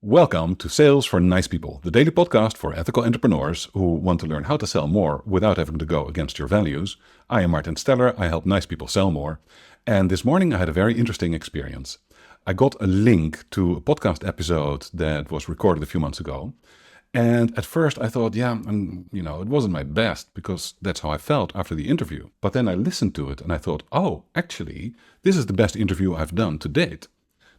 Welcome to Sales for Nice People, the daily podcast for ethical entrepreneurs who want to learn how to sell more without having to go against your values. I am Martin Steller. I help nice people sell more. And this morning I had a very interesting experience. I got a link to a podcast episode that was recorded a few months ago. And at first I thought, it wasn't my best because that's how I felt after the interview. But then I listened to it and I thought, actually, this is the best interview I've done to date.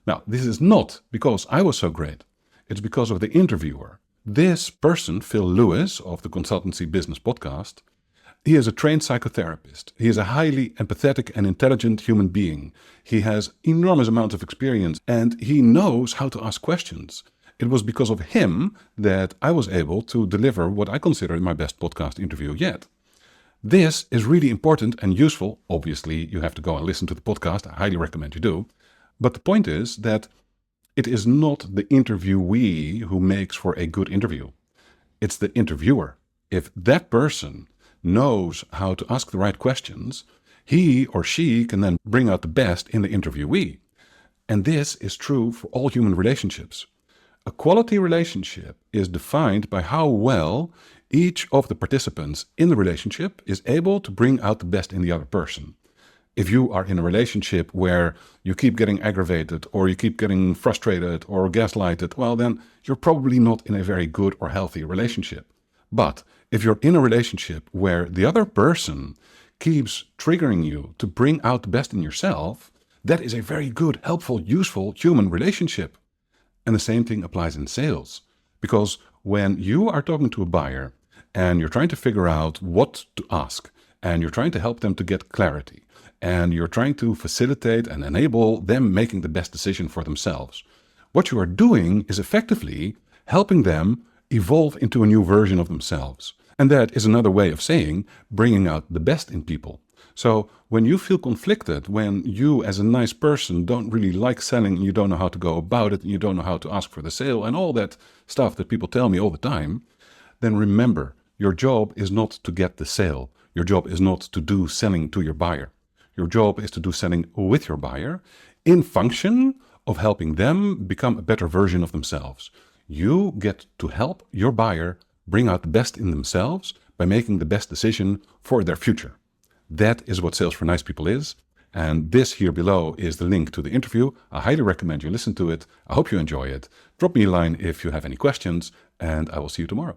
Now, this is not because I was so great. It's because of the interviewer. This person, Phil Lewis of the Consultancy Business Podcast, he is a trained psychotherapist. He is a highly empathetic and intelligent human being. He has enormous amounts of experience and he knows how to ask questions. It was because of him that I was able to deliver what I consider my best podcast interview yet. This is really important and useful. Obviously, you have to go and listen to the podcast. I highly recommend you do. But the point is that it is not the interviewee who makes for a good interview. It's the interviewer. If that person knows how to ask the right questions, he or she can then bring out the best in the interviewee. And this is true for all human relationships. A quality relationship is defined by how well each of the participants in the relationship is able to bring out the best in the other person. If you are in a relationship where you keep getting aggravated or you keep getting frustrated or gaslighted, well, then you're probably not in a very good or healthy relationship. But if you're in a relationship where the other person keeps triggering you to bring out the best in yourself, that is a very good, helpful, useful human relationship. And the same thing applies in sales. Because when you are talking to a buyer and you're trying to figure out what to ask and you're trying to help them to get clarity, and you're trying to facilitate and enable them making the best decision for themselves, what you are doing is effectively helping them evolve into a new version of themselves. And that is another way of saying bringing out the best in people. So when you feel conflicted, when you as a nice person don't really like selling, and you don't know how to go about it, and you don't know how to ask for the sale, and all that stuff that people tell me all the time, then remember, your job is not to get the sale. Your job is not to do selling to your buyer. Your job is to do selling with your buyer in function of helping them become a better version of themselves. You get to help your buyer bring out the best in themselves by making the best decision for their future. That is what Sales for Nice People is. And this here below is the link to the interview. I highly recommend you listen to it. I hope you enjoy it. Drop me a line if you have any questions, and I will see you tomorrow.